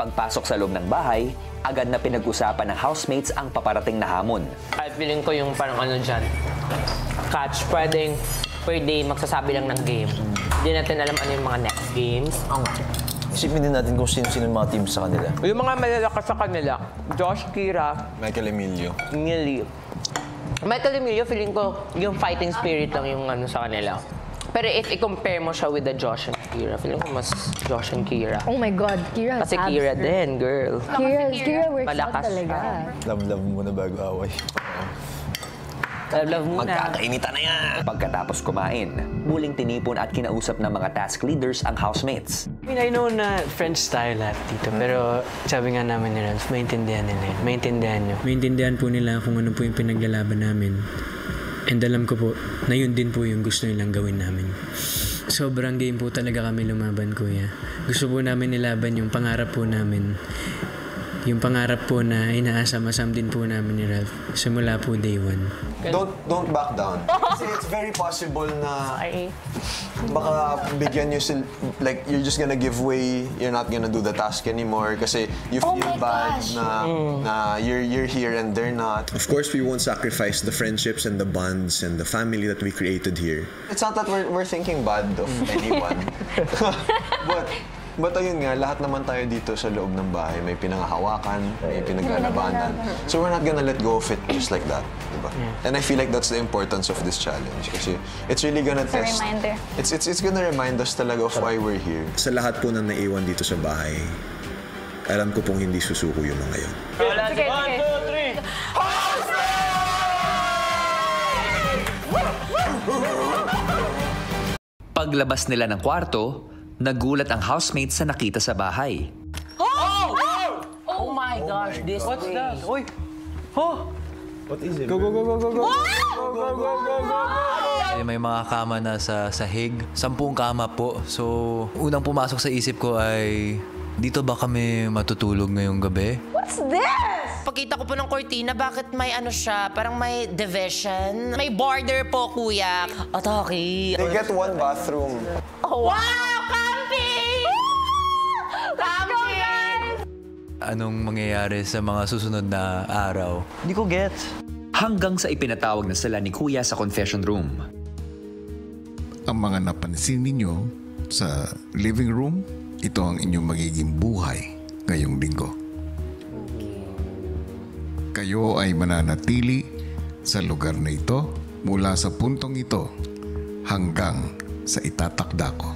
Pagpasok sa loob ng bahay, agad na pinag-usapan ng housemates ang paparating na hamon. Ay, feeling ko yung parang ano dyan, catch, pwedeng per day magsasabi lang ng game. Hindi natin alam ano yung mga next games. Isipin din natin kung sino-sino yung mga teams sa kanila. Yung mga malalakas sa kanila, Josh, Kira, Michael Emilio. Ngili. Michael Emilio, feeling ko yung fighting spirit lang yung ano sa kanila. Pero if i-compare mo siya with the Josh and Kira, feeling ko mas Josh and Kira. Oh my God, Kira has Kasi Kira abs. din, girl. Kira works out Malakas talaga. Love mo na bago away. Love muna. Magkakainitan na yan! Pagkatapos kumain, muling tinipon at kinausap ng mga task leaders ang housemates. I mean, I know na French style lahat dito, pero sabi nga namin ni Ralph, maintindihan nila yun. Maintindihan nyo. Maintindihan po nila kung ano po yung pinaglalaban namin. And alam ko po na yun din po yung gusto nilang gawin namin. Sobrang game po talaga kami lumaban, kuya. Gusto po namin nilaban yung pangarap po namin. Yung pangarap po na inaasam-asam din po namin ni Ralph simula po day one. Don't back down. Kasi it's very possible na baka bigyan nyo sila, like you're just gonna give way, you're not gonna do the task anymore kasi you feel bad na you're here and they're not. Of course, we won't sacrifice the friendships and the bonds and the family that we created here. It's not that we're thinking bad of anyone. But ayun nga, lahat naman tayo dito sa loob ng bahay. May pinanghahawakan, may pinaglalabanan. So we're not gonna let go of it just like that. Diba? And I feel like that's the importance of this challenge. Kasi it's really gonna test. It's a reminder. It's gonna remind us talaga of why we're here. Sa lahat po ng naiwan dito sa bahay, alam ko pong hindi susuko yung mga yun. Sige. 1, 2, 3! Paglabas nila ng kwarto, nagulat ang housemates sa nakita sa bahay. Oh my gosh, this What's way. that? Uy! Oh! What is it? Go! May mga kama na sa sahig. 10 kama po. So, unang pumasok sa isip ko ay, dito ba kami matutulog ngayong gabi? What's this? Pagkita ko po ng cortina, bakit may ano siya, parang may division. May border po, kuya. Atake. They get one bathroom. Oh, wow! Camping! Camping! Anong mangyayari sa mga susunod na araw? Hindi ko gets. Hanggang sa ipinatawag na sila ni Kuya sa confession room. Ang mga napansin ninyo sa living room, ito ang inyong magiging buhay ngayong linggo. Kayo ay mananatili sa lugar na ito mula sa puntong ito hanggang sa itatakda ko.